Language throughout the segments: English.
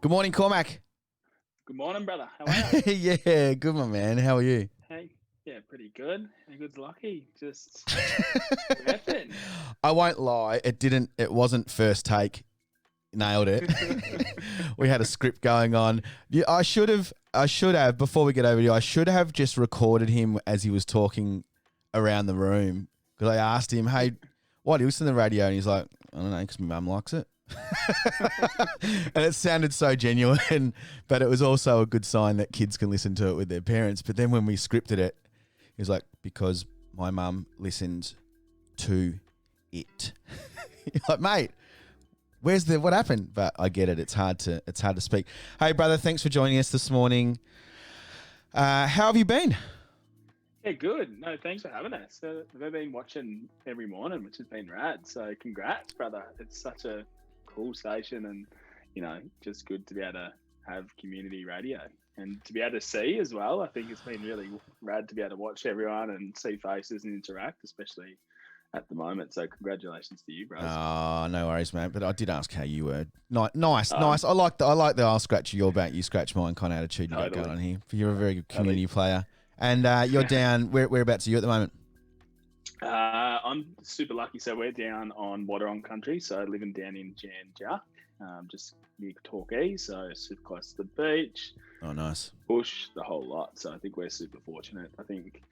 Good morning, Cormac. Good morning, brother. How are you? Yeah, good, my man. How are you? Hey, yeah, pretty good. How good's lucky? Just repping. I won't lie. It wasn't first take. Nailed it. We had a script going on. Yeah, I should have, before we get over to you, I should have just recorded him as he was talking around the room. Because I asked him, hey, why do you listen to the radio? And he's like, I don't know, because my mum likes it. And it sounded so genuine, but it was also a good sign that kids can listen to it with their parents. But then when we scripted it, he was like, because my mum listens to it. You're like, mate, what happened? But I get it. It's hard to speak. Hey, brother, thanks for joining us this morning. How have you been? Yeah, good. No, thanks for having us. I've been watching every morning, which has been rad. So congrats, brother. It's such a cool station and, just good to be able to have community radio and to be able to see as well. I think it's been really rad to be able to watch everyone and see faces and interact, especially at the moment. So congratulations to you, bros. Oh, no worries, mate. But I did ask how you were. Nice. I like the I'll scratch your back, you scratch mine kind of attitude you got going on here. You're a very good community player. And you're down, whereabouts are you at the moment? I'm super lucky. So we're down on Wadawurrung country. So living down in Janja, just near Torquay. So super close to the beach. Oh, nice. Bush, the whole lot. So I think we're super fortunate. I think,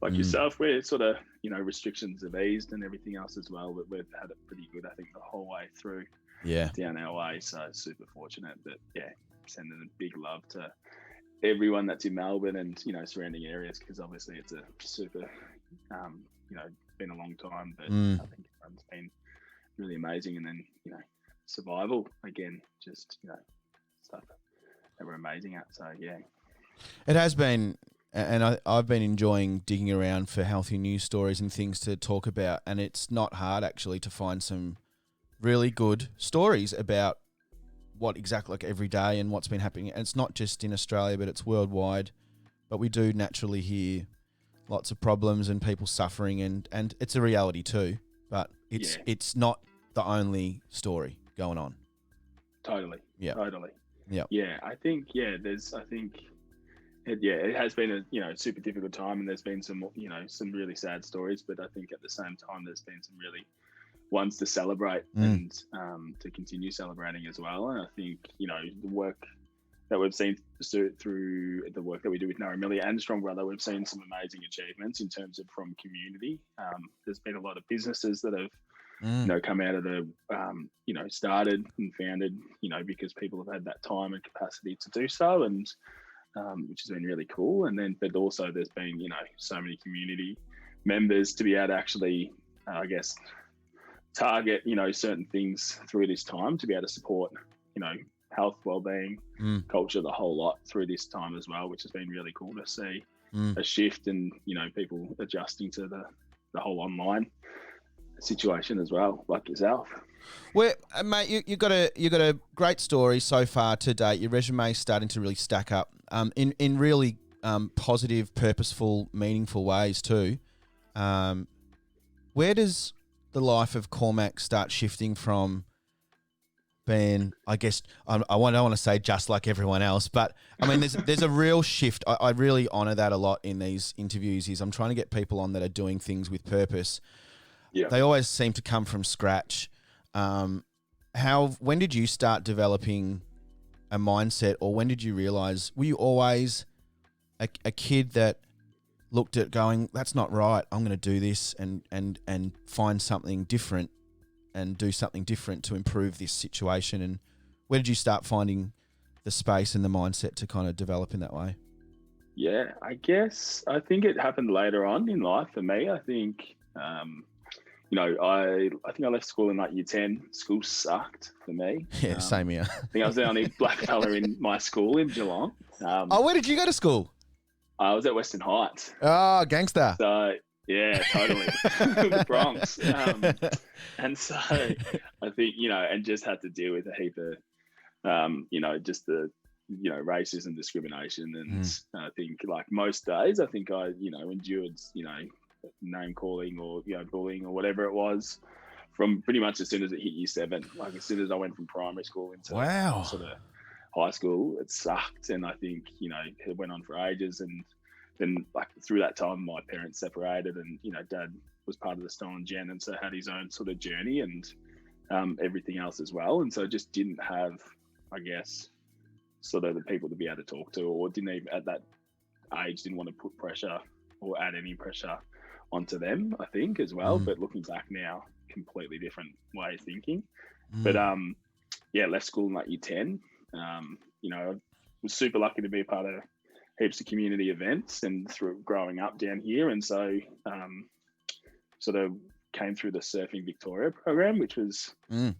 like yourself, we're sort of, restrictions have eased and everything else as well. But we've had it pretty good, I think, the whole way through down our way. So super fortunate. But yeah, sending a big love to everyone that's in Melbourne and, surrounding areas, because obviously it's a super, been a long time. But I think everyone's been really amazing. And then, survival, again, just, stuff that we're amazing at. So, yeah. It has been, and I've been enjoying digging around for healthy news stories and things to talk about, and it's not hard actually to find some really good stories about what exactly like every day and what's been happening. And it's not just in Australia, but it's worldwide. But we do naturally hear lots of problems and people suffering, and it's a reality too. But it's not the only story going on. Totally. Yeah. Totally. Yeah. Yeah. I think, it has been a, super difficult time, and there's been some really sad stories, but I think at the same time, there's been some really ones to celebrate and to continue celebrating as well. And I think, the work that we've seen through the work that we do with Ngarrimili and Strong Brother, we've seen some amazing achievements in terms of from community. There's been a lot of businesses that have, come out of the, started and founded, because people have had that time and capacity to do so, and which has been really cool. And then, but also there's been, so many community members to be able to actually, target, certain things through this time to be able to support, health, well-being, culture, the whole lot through this time as well, which has been really cool to see a shift and, people adjusting to the whole online situation as well, like yourself. Well, mate, you got a great story so far to date. Your resume is starting to really stack up in really positive, purposeful, meaningful ways too. Where does the life of Cormac start shifting from being, I guess, I don't want to say just like everyone else, but I mean, there's a real shift. I really honor that a lot in these interviews. I'm trying to get people on that are doing things with purpose. Yeah. They always seem to come from scratch. When did you start developing a mindset, or when did you realize, were you always a kid that looked at going, that's not right, I'm going to do this and find something different and do something different to improve this situation? And where did you start finding the space and the mindset to kind of develop in that way? Yeah, I think it happened later on in life for me. I think, I think I left school in like year 10. School sucked for me. Yeah, same here. I think I was the only black fella in my school in Geelong. Where did you go to school? I was at Western Heights. Oh, gangster. So, yeah, totally. The Bronx. And so I think, and just had to deal with a heap of, just the, racism, discrimination. And I think like most days, I think I, endured, name calling or, bullying or whatever it was from pretty much as soon as it hit year 7. Like as soon as I went from primary school into sort of high school, it sucked. And I think, it went on for ages. And then like through that time, my parents separated, and, dad was part of the Stolen Gen, and so had his own sort of journey and everything else as well. And so just didn't have, I guess, sort of the people to be able to talk to, or didn't even at that age, didn't want to put pressure or add any pressure onto them, I think, as well. But looking back now, completely different way of thinking. But left school in like year 10. I was super lucky to be a part of heaps of community events and through growing up down here. And so sort of came through the Surfing Victoria program, which was a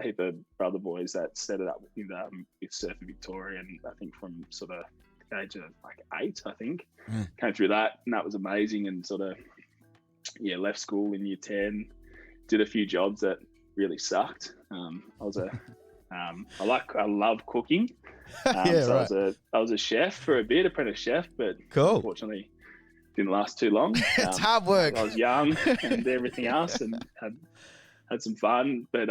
heap of brother boys that set it up with Surfing Victoria. And I think from sort of the age of like 8, I think, came through that, and that was amazing. And sort of, left school in year 10, did a few jobs that really sucked. I love cooking. I was a chef for a bit, apprentice chef, but unfortunately didn't last too long. It's hard work. I was young and everything else, and had some fun. But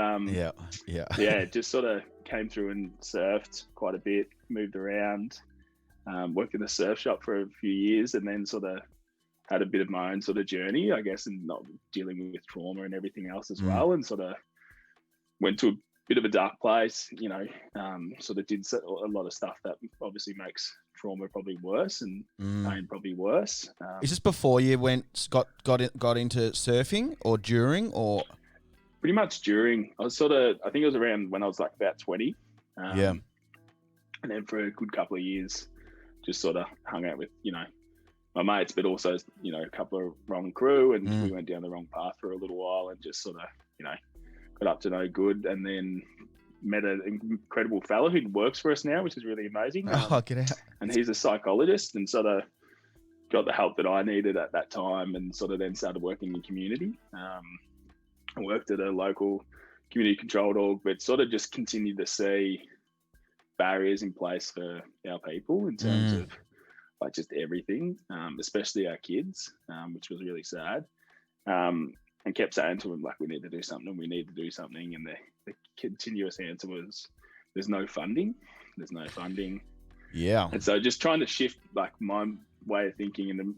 just sort of came through and surfed quite a bit, moved around, worked in a surf shop for a few years, and then sort of had a bit of my own sort of journey, I guess, and not dealing with trauma and everything else as well, and sort of went to a bit of a dark place, sort of did a lot of stuff that obviously makes trauma probably worse and pain probably worse. Is this before you got into surfing, or during, or? Pretty much during. I think it was around when I was like about 20. And then for a good couple of years, just sort of hung out with, my mates, but also, a couple of wrong crew, and we went down the wrong path for a little while, and just sort of, got up to no good, and then met an incredible fellow who works for us now, which is really amazing. Get out. And he's a psychologist, and sort of got the help that I needed at that time, and sort of then started working in community. I worked at a local community controlled org, but sort of just continued to see barriers in place for our people in terms of like just everything, especially our kids, which was really sad. And kept saying to them, like, we need to do something. And the continuous answer was, there's no funding. Yeah. And so just trying to shift like my way of thinking, and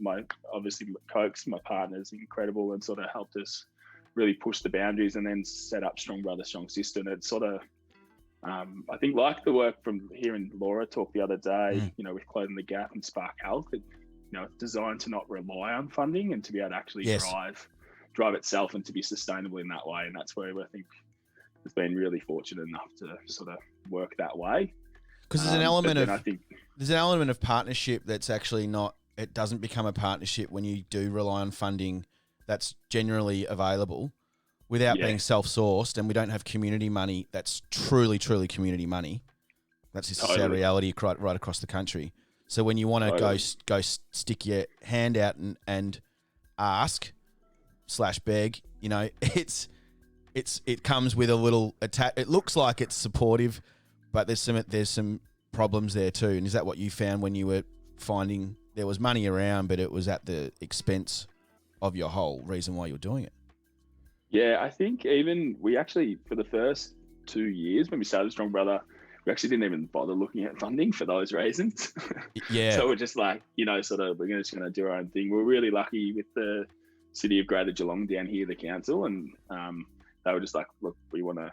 obviously Coke's, my partner's incredible, and sort of helped us really push the boundaries, and then set up Strong Brother, Strong Sister. And it's sort of, I think, like the work from hearing Laura talk the other day, with Closing the Gap and Spark Health, it's designed to not rely on funding, and to be able to actually drive itself, and to be sustainable in that way. And that's where I think it's been really fortunate enough to sort of work that way. Because there's an element of partnership that's actually not. It doesn't become a partnership when you do rely on funding that's generally available, without being self-sourced, and we don't have community money that's truly community money. That's just our reality right across the country. So when you want to go stick your hand out and ask / beg, it comes with a little attack. It looks like it's supportive, but there's some problems there too. And is that what you found when you were finding there was money around, but it was at the expense of your whole reason why you're doing it? Yeah, I think even we actually, for the first 2 years when we started Strong Brother, we actually didn't even bother looking at funding for those reasons. Yeah. So we're just like, sort of, we're just going to do our own thing. We're really lucky with the City of Greater Geelong down here, the council, and they were just like, look, we want to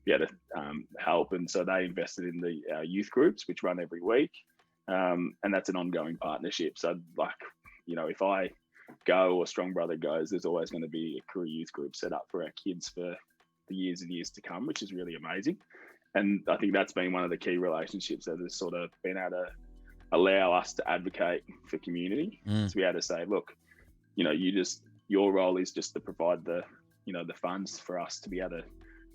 be able to help. And so they invested in our youth groups, which run every week. And that's an ongoing partnership. So like, if I go or Strong Brother goes, there's always going to be a career youth group set up for our kids for the years and years to come, which is really amazing. And I think that's been one of the key relationships that has sort of been able to allow us to advocate for community, to be able to say, look, your role is just to provide the funds for us to be able to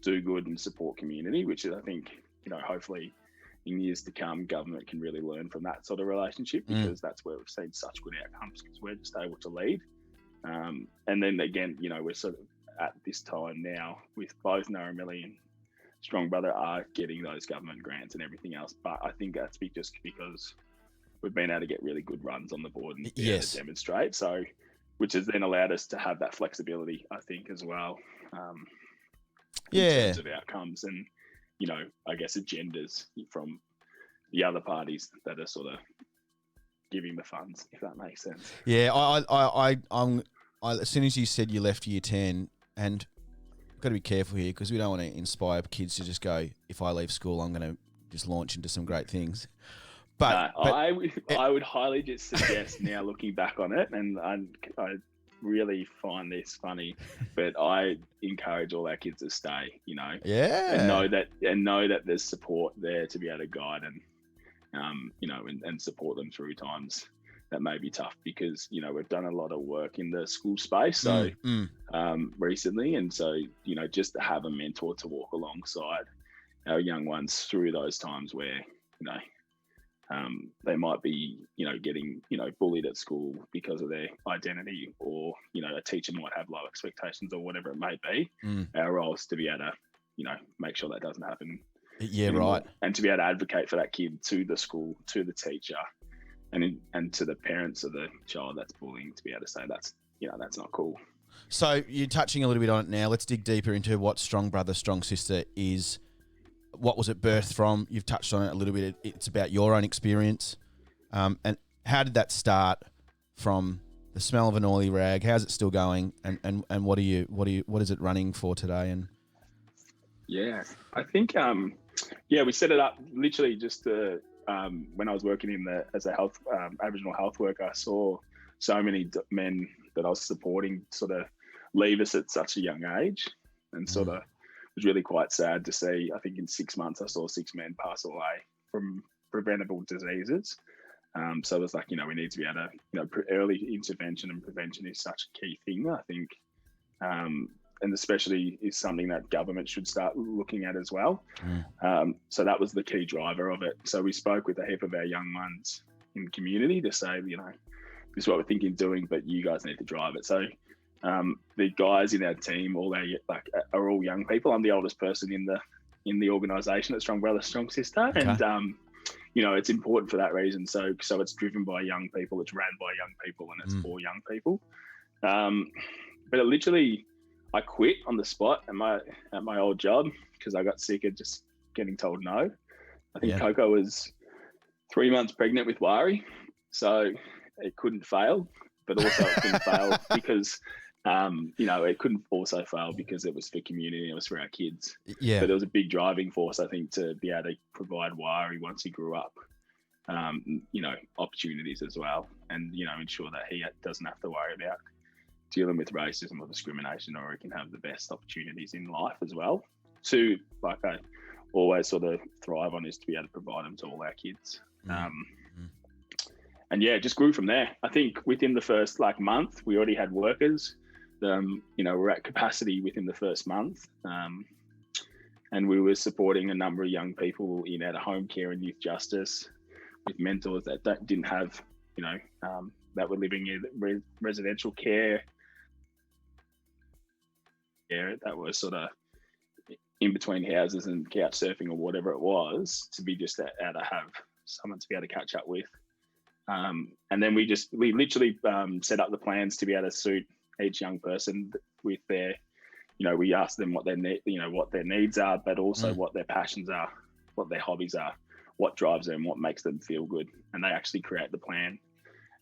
do good and support community, which is, I think, hopefully in years to come, government can really learn from that sort of relationship, because that's where we've seen such good outcomes, because we're just able to lead. And then again, we're sort of at this time now with both Ngarrimili and Strong Brother are getting those government grants and everything else. But I think that's just because we've been able to get really good runs on the board and be able to demonstrate. So, which has then allowed us to have that flexibility, I think, as well, in terms of outcomes and, I guess agendas from the other parties that are sort of giving the funds, if that makes sense. Yeah, I'm as soon as you said you left year 10, and got to be careful here because we don't want to inspire kids to just go, if I leave school, I'm going to just launch into some great things. But I would highly just suggest now looking back on it, and I really find this funny, but I encourage all our kids to stay, yeah, and know that there's support there to be able to guide and, and support them through times that may be tough, because, we've done a lot of work in the school space. So recently. And so, just to have a mentor to walk alongside our young ones through those times where, they might be, getting, bullied at school because of their identity, or, a teacher might have low expectations or whatever it may be. Our role is to be able to, make sure that doesn't happen. Yeah, anymore. right. And to be able to advocate for that kid to the school, to the teacher, and to the parents of the child that's bullying, to be able to say that's not cool. So you're touching a little bit on it now. Let's dig deeper into what Strong Brother, Strong Sister is. What was it birthed from? You've touched on it a little bit. It's about your own experience. And how did that start from the smell of an oily rag? How's it still going? And what is it running for today? And yeah, I think we set it up literally just when I was working as a health Aboriginal health worker. I saw so many men that I was supporting sort of leave us at such a young age, and sort of was really quite sad to see. I think in 6 months I saw 6 men pass away from preventable diseases. So it was like, we need to be able to, early intervention and prevention is such a key thing, I think. And especially is something that government should start looking at as well. So that was the key driver of it. So we spoke with a heap of our young ones in the community to say, this is what we're thinking of doing, but you guys need to drive it. So the guys in our team, are all young people. I'm the oldest person in the organisation at Strong Brother, Strong Sister, okay. And it's important for that reason. So it's driven by young people, it's ran by young people, and it's for young people. But it literally, I quit on the spot at my old job because I got sick of just getting told no. I think Coco was 3 months pregnant with Wari, so it couldn't fail. But also it couldn't fail because it couldn't also fail because it was for community, it was for our kids. Yeah. But there was a big driving force, I think, to be able to provide Wari once he grew up, opportunities as well, and ensure that he doesn't have to worry about dealing with racism or discrimination, or he can have the best opportunities in life as well. To, like I always sort of thrive on, is to be able to provide them to all our kids. And it just grew from there. I think within the first month, we already had workers. We're at capacity within the first month. And we were supporting a number of young people in out of home care and youth justice with mentors that didn't have, that were living in residential care. That was sort of in between houses and couch surfing or whatever it was, to be just able to have someone to be able to catch up with. And then we literally set up the plans to be able to suit each young person with their, we ask them what their needs are, but also what their passions are, what their hobbies are, what drives them, what makes them feel good. And they actually create the plan.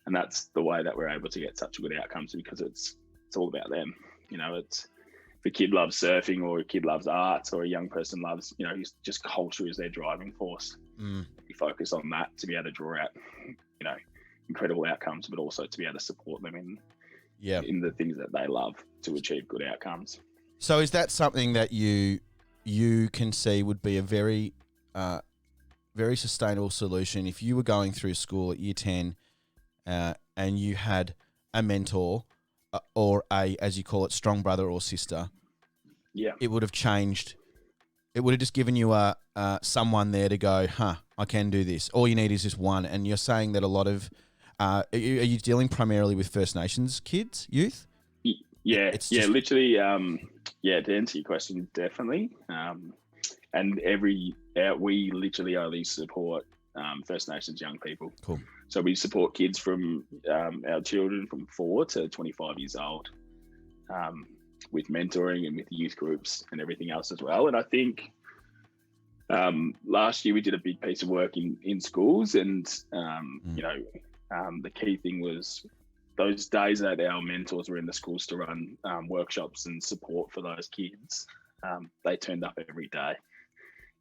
And that's the way that we're able to get such good outcomes, because it's all about them. If a kid loves surfing, or a kid loves arts, or a young person loves, just culture is their driving force. We focus on that to be able to draw out, incredible outcomes, but also to be able to support them in the things that they love to achieve good outcomes. So is that something that you can see would be a very, very sustainable solution if you were going through school at year 10 and you had a mentor or as you call it, strong brother or sister? Yeah. It would have changed. It would have just given you someone there to go, I can do this. All you need is just one. And you're saying that a lot of, are you dealing primarily with First Nations kids, youth? Yeah, literally, to answer your question, definitely. And we literally only support First Nations young people. Cool. So we support kids from our children from 4 to 25 years old, with mentoring and with youth groups and everything else as well. And I think last year we did a big piece of work in schools, and the key thing was those days that our mentors were in the schools to run workshops and support for those kids. They turned up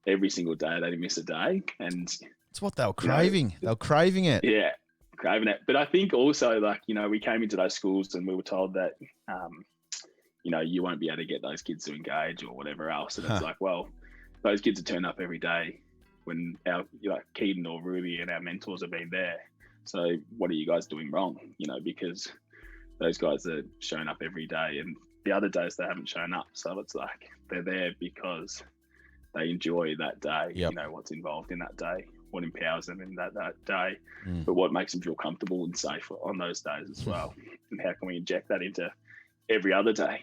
every single day. They didn't miss a day, and it's what they were craving. They were craving it. Yeah, craving it. But I think also, like, we came into those schools and we were told that, you won't be able to get those kids to engage or whatever else. And it's like, well, those kids have turned up every day when our Keaton or Ruby and our mentors have been there. So what are you guys doing wrong? Because those guys are showing up every day, and the other days they haven't shown up. So it's like they're there because they enjoy that day. Yep. What's involved in that day, what empowers them in that day, but what makes them feel comfortable and safe on those days as well. And how can we inject that into every other day?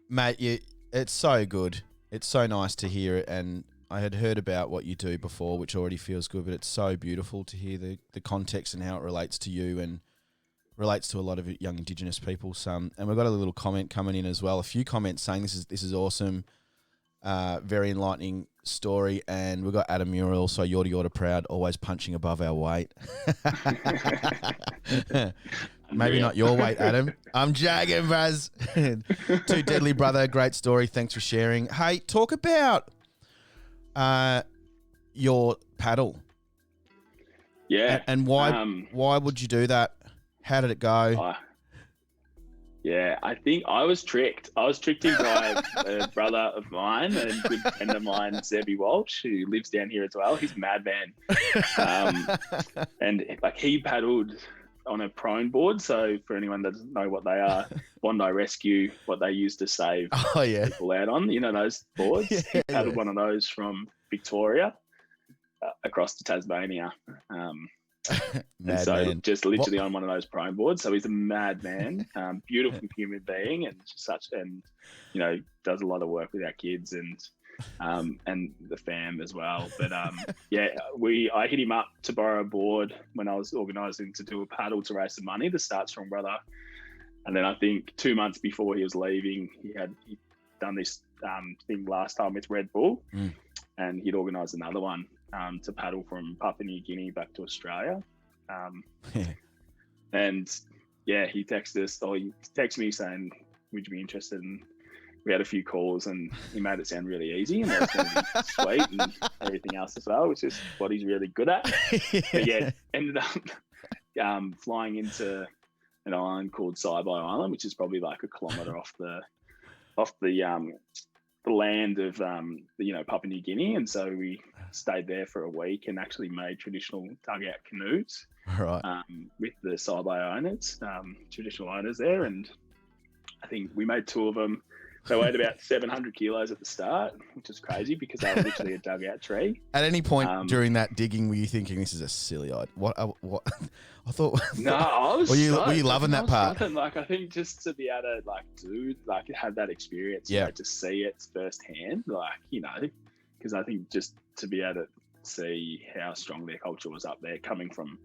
Mate, it's so good. It's so nice to hear it, and I had heard about what you do before, which already feels good, but it's so beautiful to hear the context and how it relates to you and relates to a lot of young Indigenous people. And we've got a little comment coming in as well. A few comments saying this is awesome, very enlightening story. And we've got Adam Muriel, so Yorta proud, always punching above our weight. Maybe not your weight, Adam. I'm jagging, Braz. Too deadly, brother. Great story. Thanks for sharing. Hey, talk about your paddle. Yeah. And why would you do that? How did it go? I think I was tricked. I was tricked in by a brother of mine, a good friend of mine, Zebby Walsh, who lives down here as well. He's a madman. And he paddled on a prone board. So for anyone that doesn't know what they are, Bondi Rescue, what they use to save people out on, those boards. He paddled one of those from Victoria across to Tasmania. And so just literally on one of those prone boards. So he's a madman, beautiful human being, and does a lot of work with our kids and the fam as well. But I hit him up to borrow a board when I was organising to do a paddle to raise some money to start Strong Brother. And then I think 2 months before he was leaving, he'd done this thing last time with Red Bull, and he'd organised another one to paddle from Papua New Guinea back to Australia. And he texted me saying, would you be interested? And we had a few calls, and he made it sound really easy, and it was going to be sweet and everything else as well, which is what he's really good at. But ended up flying into an island called Saibai Island, which is probably like a kilometre off the land of Papua New Guinea. And so we stayed there for a week and actually made traditional dugout canoes with the Saibai owners, traditional owners there. And I think we made two of them. They weighed about 700 kilos at the start, which is crazy because they were literally a dugout tree. At any point during that digging, were you thinking this is a silly idea? What? I thought. No, I was. Were you loving that part? I think just to be able to have that experience, to see it firsthand, because I think just to be able to see how strong their culture was up there, coming from,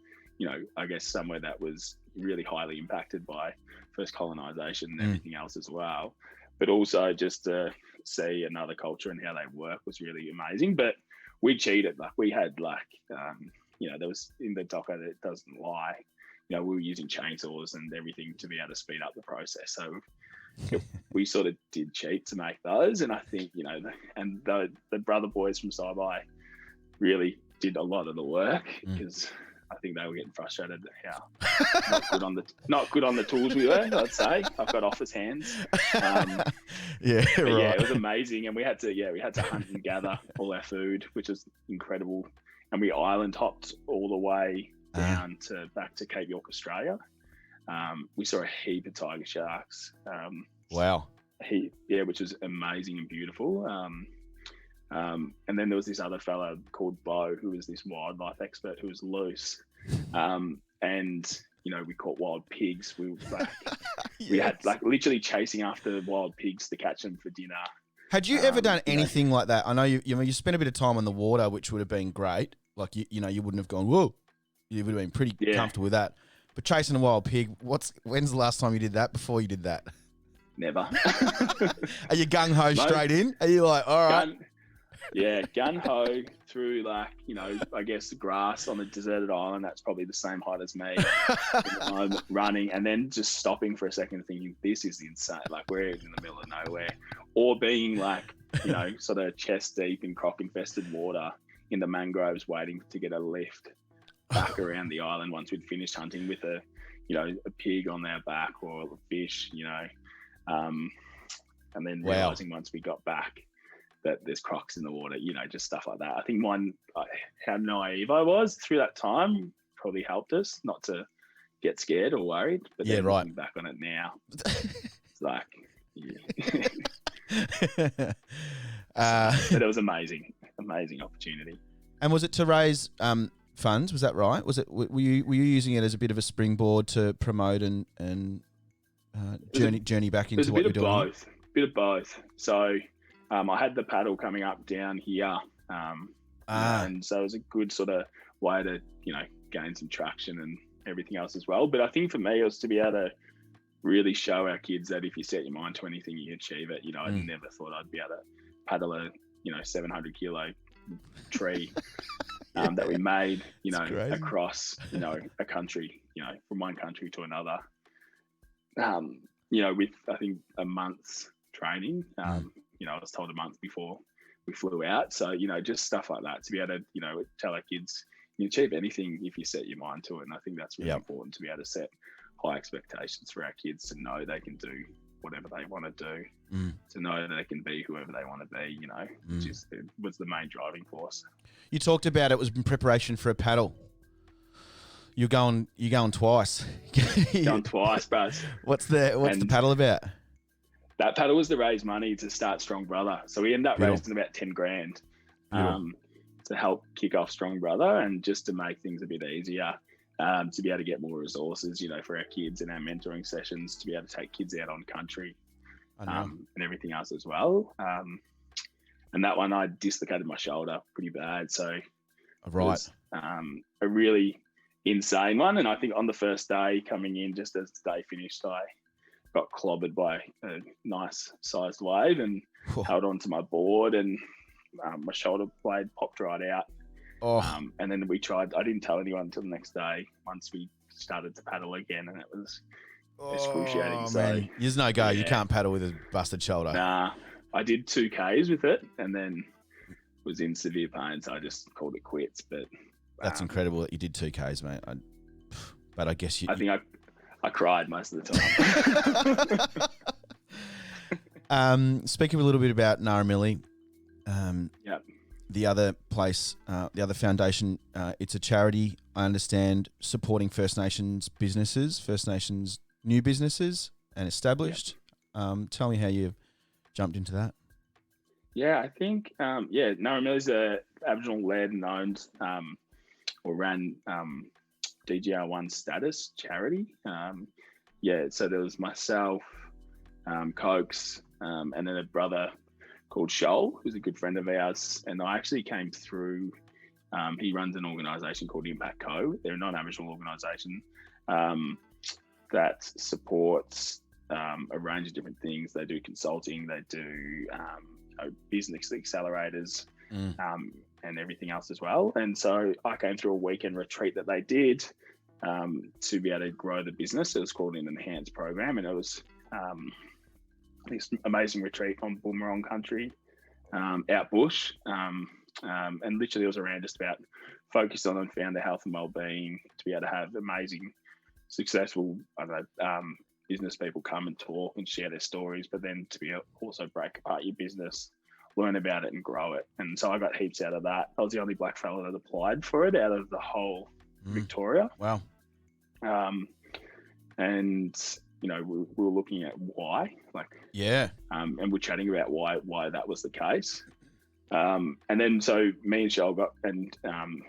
I guess somewhere that was really highly impacted by first colonisation and everything else as well. But also just to see another culture and how they work was really amazing. But we cheated. We had there was in the docker that doesn't lie. We were using chainsaws and everything to be able to speed up the process. So we sort of did cheat to make those. And I think, and the brother boys from Saibai really did a lot of the work because I think they were getting frustrated at how not good on the tools we were, I'd say. I've got office hands. It was amazing. And we had to hunt and gather all our food, which was incredible. And we island hopped all the way down back to Cape York, Australia. We saw a heap of tiger sharks. Wow. Which was amazing and beautiful. And then there was this other fella called Bo, who was this wildlife expert who was loose. And, we caught wild pigs. We were we had literally chasing after wild pigs to catch them for dinner. Had you ever done anything like that? I know you spent a bit of time on the water, which would have been great. Like, you wouldn't have gone, whoa. You would have been pretty comfortable with that. But chasing a wild pig, when's the last time you did that before you did that? Never. Are you gung-ho straight in? Are you like, all right? gun ho through I guess the grass on a deserted island. That's probably the same height as me. I'm running and then just stopping for a second thinking, this is insane. Like we're in the middle of nowhere, or being sort of chest deep in croc infested water in the mangroves waiting to get a lift back around the island once we'd finished hunting with a pig on our back or a fish, and then realizing once we got back that there's crocs in the water, just stuff like that. I think how naive I was through that time probably helped us not to get scared or worried. But then looking back on it now, it's like, but it was amazing opportunity. And was it to raise funds? Was that right? Was it? Were you using it as a bit of a springboard to promote and journey back into what you're doing? Bit of both. So I had the paddle coming up down here, and so it was a good sort of way to gain some traction and everything else as well. But I think for me it was to be able to really show our kids that if you set your mind to anything, you achieve it. I never thought I'd be able to paddle a 700 kilo tree that we made across a country, from one country to another, with I think a month's training. I was told a month before we flew out. So, just stuff like that to be able to, tell our kids you achieve anything if you set your mind to it. And I think that's really important to be able to set high expectations for our kids to know they can do whatever they want to do, to know that they can be whoever they want to be, which was the main driving force. You talked about it was in preparation for a paddle. You're going twice. Going twice, bros. What's the paddle about? That paddle was to raise money to start Strong Brother. So we ended up raising about 10 grand to help kick off Strong Brother and just to make things a bit easier, to be able to get more resources, for our kids and our mentoring sessions, to be able to take kids out on country and everything else as well. And that one, I dislocated my shoulder pretty bad. So it was a really insane one. And I think on the first day coming in, just as the day finished, I got clobbered by a nice sized wave and held onto my board, and my shoulder blade popped right out. And then I didn't tell anyone until the next day once we started to paddle again, and it was excruciating. Man. There's no go. You can't paddle with a busted shoulder. Nah, I did 2 Ks with it and then was in severe pain, so I just called it quits. But that's incredible that you did 2 Ks, mate. But I guess I think I cried most of the time. Speaking a little bit about Ngarrimili, the other place, the other foundation, it's a charity, I understand, supporting First Nations businesses, First Nations new businesses and established. Tell me how you jumped into that. Yeah, I think, Ngarrimili is a Aboriginal-led and owned or ran DGR1 status charity. So there was myself, Cokes, and then a brother called Shoal, who's a good friend of ours. And I actually came through, he runs an organisation called Impact Co. They're a non-Aboriginal organisation that supports a range of different things. They do consulting, they do business accelerators, and everything else as well. And so I came through a weekend retreat that they did to be able to grow the business. It was called an Enhanced program, and it was this amazing retreat on Boomerang country, out bush, and literally it was around just about focused on founder health and wellbeing, to be able to have amazing, successful, business people come and talk and share their stories, but then to be able to also break apart your business, learn about it and grow it. And so I got heaps out of that. I was the only black fella that applied for it out of the whole Victoria. Wow. And we were looking at why, and we're chatting about why that was the case. And then so me and Shell got, and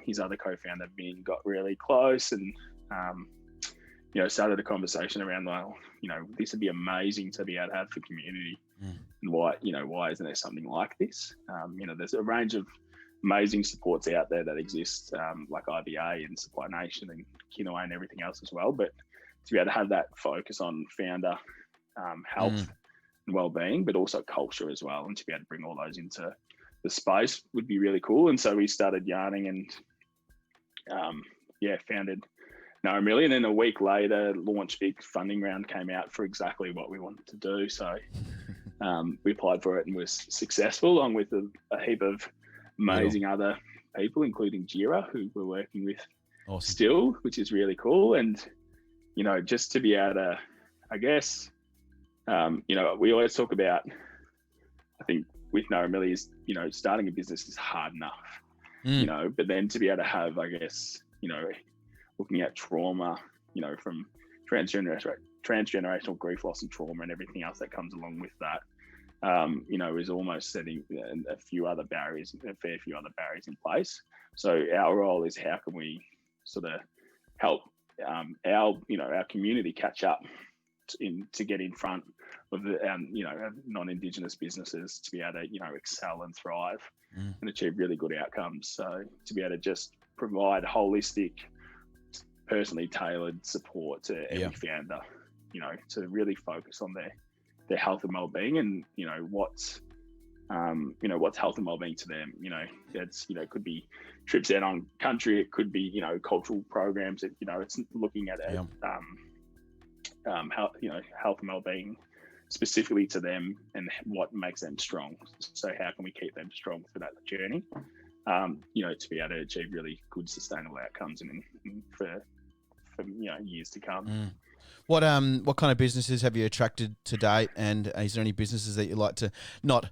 his other co-founder Min got really close, and started a conversation around this would be amazing to be able to have for community, and why isn't there something like this? There's a range of amazing supports out there that exist, like IBA and Supply Nation and Kinaway and everything else as well. But to be able to have that focus on founder health and well-being, but also culture as well, and to be able to bring all those into space would be really cool. And so we started yarning and founded Ngarrimili, and then a week later launched big funding round came out for exactly what we wanted to do. So we applied for it and was successful, along with a heap of amazing other people, including Jira, who we're working with still, which is really cool. And, just to be able to, I guess, we always talk about, I think with Ngarrimili is, starting a business is hard enough, but then to be able to have, I guess, looking at trauma, from transgenerational grief, loss and trauma and everything else that comes along with that, is almost setting a fair few other barriers in place. So our role is how can we sort of help our community catch up to get in front of the non-Indigenous businesses to be able to excel and thrive and achieve really good outcomes. So to be able to just provide holistic, personally tailored support to every founder, to really focus on their health and well-being, and what's health and well-being to them. It's could be trips out on country, it could be cultural programs. It's looking at health and well-being specifically to them and what makes them strong. So how can we keep them strong for that journey? To be able to achieve really good sustainable outcomes and for years to come. What kind of businesses have you attracted to date, and is there any businesses that you like to not?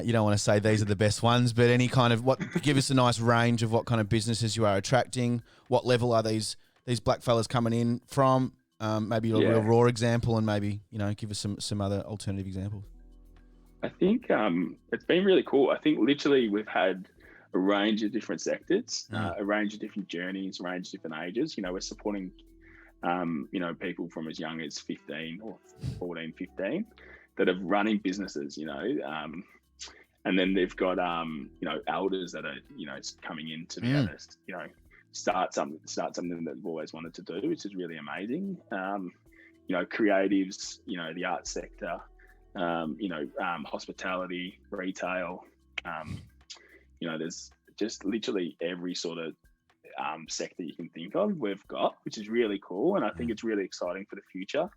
You don't want to say these are the best ones, but any kind of give us a nice range of what kind of businesses you are attracting. What level are these black fellas coming in from? Maybe a real raw example, and maybe give us some other alternative examples. I think it's been really cool. I think literally we've had a range of different sectors, a range of different journeys, a range of different ages. We're supporting people from as young as 15 or 14, 15 that are running businesses, and then they've got, elders that are, coming in to be able to, start something that they've always wanted to do, which is really amazing. Creatives, the arts sector, hospitality, retail, there's just literally every sort of sector you can think of we've got, which is really cool. And I think it's really exciting for the future.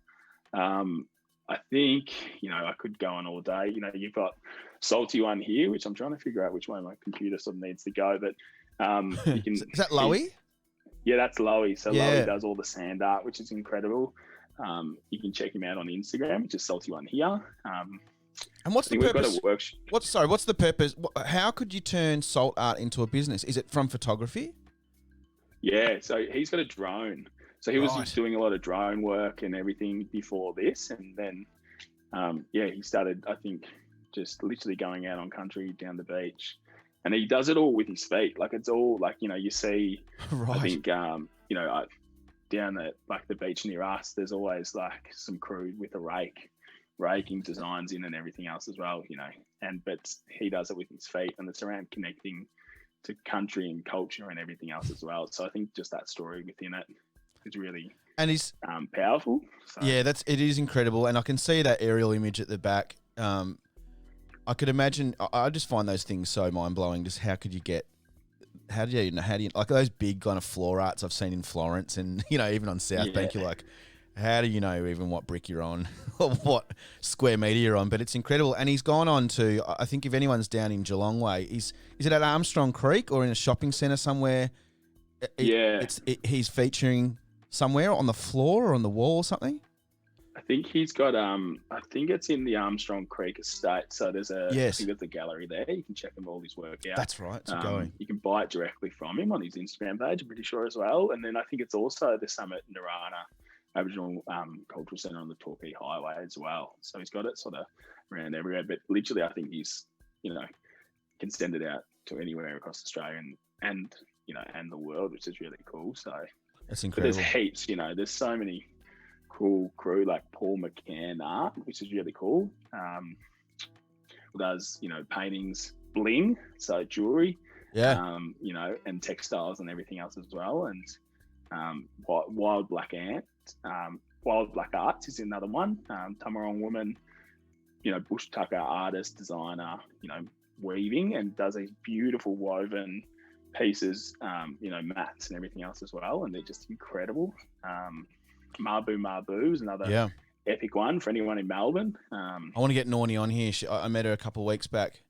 I think, I could go on all day. You've got Salty One here, which I'm trying to figure out which way my computer sort of needs to go. But you can. Is that Lowy? Yeah, that's Lowy. So Lowy does all the sand art, which is incredible. You can check him out on Instagram, which is Salty One here. And what's the purpose? What's the purpose? How could you turn salt art into a business? Is it from photography? Yeah, so he's got a drone. So he was just doing a lot of drone work and everything before this. And then, he started, I think, just literally going out on country, down the beach. And he does it all with his feet. Like, it's all like, you see, I think, down at like the beach near us, there's always like some crew with a rake, raking designs in and everything else as well, but he does it with his feet, and it's around connecting to country and culture and everything else as well. So I think just that story within it is really powerful. So. Yeah, it is incredible, and I can see that aerial image at the back. I could imagine. I just find those things so mind blowing. Just how do you like those big kind of floor arts I've seen in Florence and even on South Bank? You're like, how do you know even what brick you're on or what square metre you're on? But it's incredible. And he's gone on to, I think if anyone's down in Geelong Way, is it at Armstrong Creek or in a shopping centre somewhere? He's featuring somewhere on the floor or on the wall or something? I think he's got, I think it's in the Armstrong Creek estate. So there's I think there's a gallery there. You can check all his work out. That's right. It's going. You can buy it directly from him on his Instagram page, I'm pretty sure as well. And then I think it's also the Summit Nirvana Aboriginal Cultural Centre on the Torquay Highway as well. So he's got it sort of around everywhere. But literally, I think he's, can send it out to anywhere across Australia and the world, which is really cool. So that's incredible. But there's heaps, there's so many cool crew like Paul McCann art, which is really cool. Does, paintings, bling, so jewelry, and textiles and everything else as well. And Wild Black Ant, Wild Black Arts is another one. Tamarong woman, bush tucker artist, designer, weaving and does these beautiful woven pieces, mats and everything else as well, and they're just incredible. Mabu is another epic one for anyone in Melbourne. I want to get Nornie on here. I met her a couple of weeks back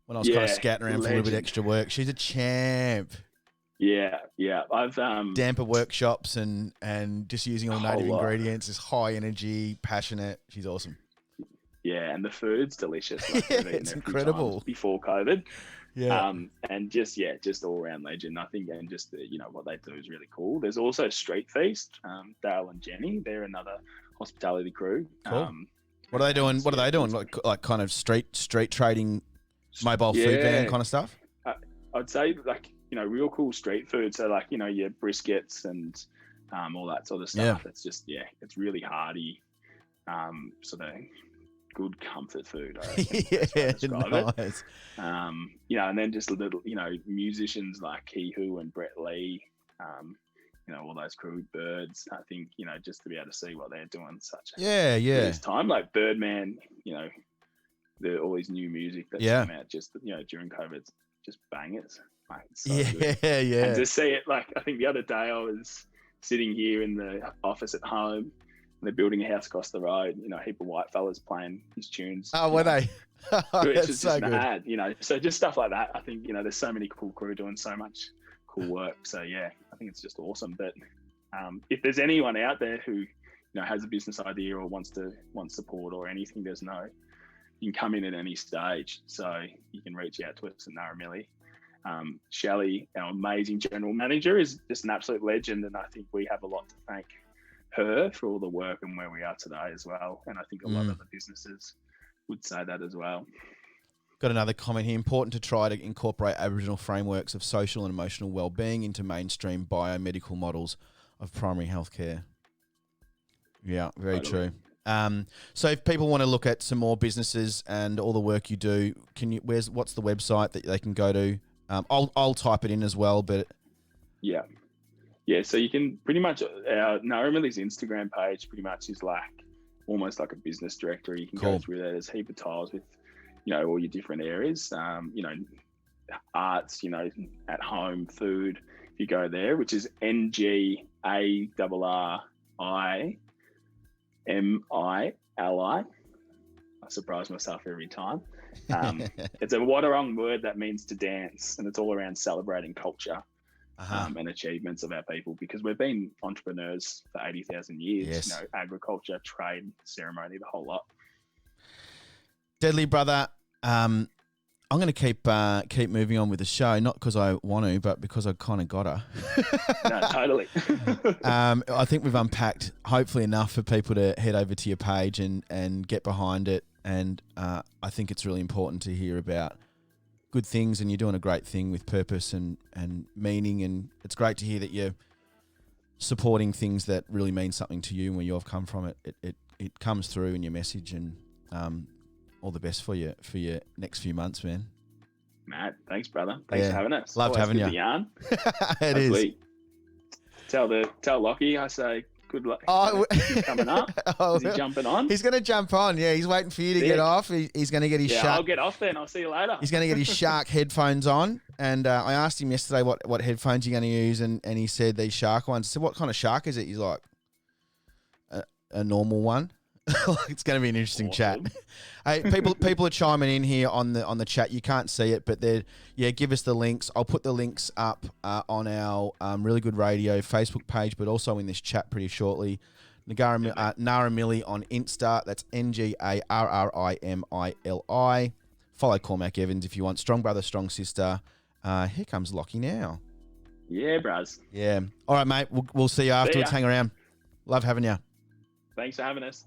when I was kind of scouting around for a little bit extra work. She's a champ. Yeah. I've damper workshops and just using all native ingredients. Is high energy, passionate. She's awesome. Yeah, and the food's delicious. It's incredible. Before COVID. Yeah. And just all around legend, I think, and just what they do is really cool. There's also Street Feast, Dale and Jenny. They're another hospitality crew. Cool. What are they doing? What are they doing? Like kind of street trading, mobile food van kind of stuff? I'd say real cool street food. So your briskets and all that sort of stuff. It's just, it's really hearty, sort of good comfort food. Nice. And then just little, musicians like Kihu and Brett Lee, all those crew, Birds. I think, just to be able to see what they're doing such this time, like Birdman, all these new music that's come out just, during COVID, just bangers. Like, it's so good. And to see it, I think the other day I was sitting here in the office at home, and they're building a house across the road, a heap of white fellas playing his tunes. Oh, were they? Which is so just mad, so just stuff like that. I think, there's so many cool crew doing so much cool work. So I think it's just awesome. But if there's anyone out there who, has a business idea or wants support or anything, you can come in at any stage. So you can reach out to us at Ngarrimili. Shelley, our amazing general manager, is just an absolute legend, and I think we have a lot to thank her for all the work and where we are today as well. And I think a lot of the businesses would say that as well. Got another comment here. Important to try to incorporate Aboriginal frameworks of social and emotional well-being into mainstream biomedical models of primary healthcare. Yeah, very true. So if people want to look at some more businesses and all the work you do, what's the website that they can go to? I'll type it in as well, but so you can pretty much Ngarrimili's Instagram page pretty much is almost like a business directory. You can go through there. There's a heap of tiles with all your different areas. Arts, at home, food. If you go there, which is NGARRIMILI. I surprise myself every time. It's a Wadawurrung word that means to dance, and it's all around celebrating culture and achievements of our people, because we've been entrepreneurs for 80,000 years. Agriculture, trade, ceremony, the whole lot. Deadly brother, I'm going to keep moving on with the show, not because I want to, but because I kind of got to. No, totally. I think we've unpacked hopefully enough for people to head over to your page and get behind it. And I think it's really important to hear about good things, and you're doing a great thing with purpose and meaning. And it's great to hear that you're supporting things that really mean something to you and where you've come from. It comes through in your message, and all the best for your next few months, man. Matt, thanks, brother. Thanks for having us. Loved having you. Yarn. It is. Tell Lockie I say good luck. He's coming up. Is he jumping on? He's going to jump on. Yeah, he's waiting for you to get off. He's going to get his shark. I'll get off then. I'll see you later. He's going to get his shark headphones on. And I asked him yesterday what headphones you're going to use, and he said these shark ones. I said, what kind of shark is it? He's like, a normal one. It's going to be an interesting chat. Hey, people are chiming in here on the chat. You can't see it, but give us the links. I'll put the links up on our Really Good Radio Facebook page, but also in this chat pretty shortly. Ngarrimili on Insta. That's NGARRIMILI. Follow Cormach Evans if you want. Strong brother, strong sister. Here comes Lockie now. Yeah, bros. Yeah. All right, mate. We'll see you afterwards. Hang around. Love having you. Thanks for having us.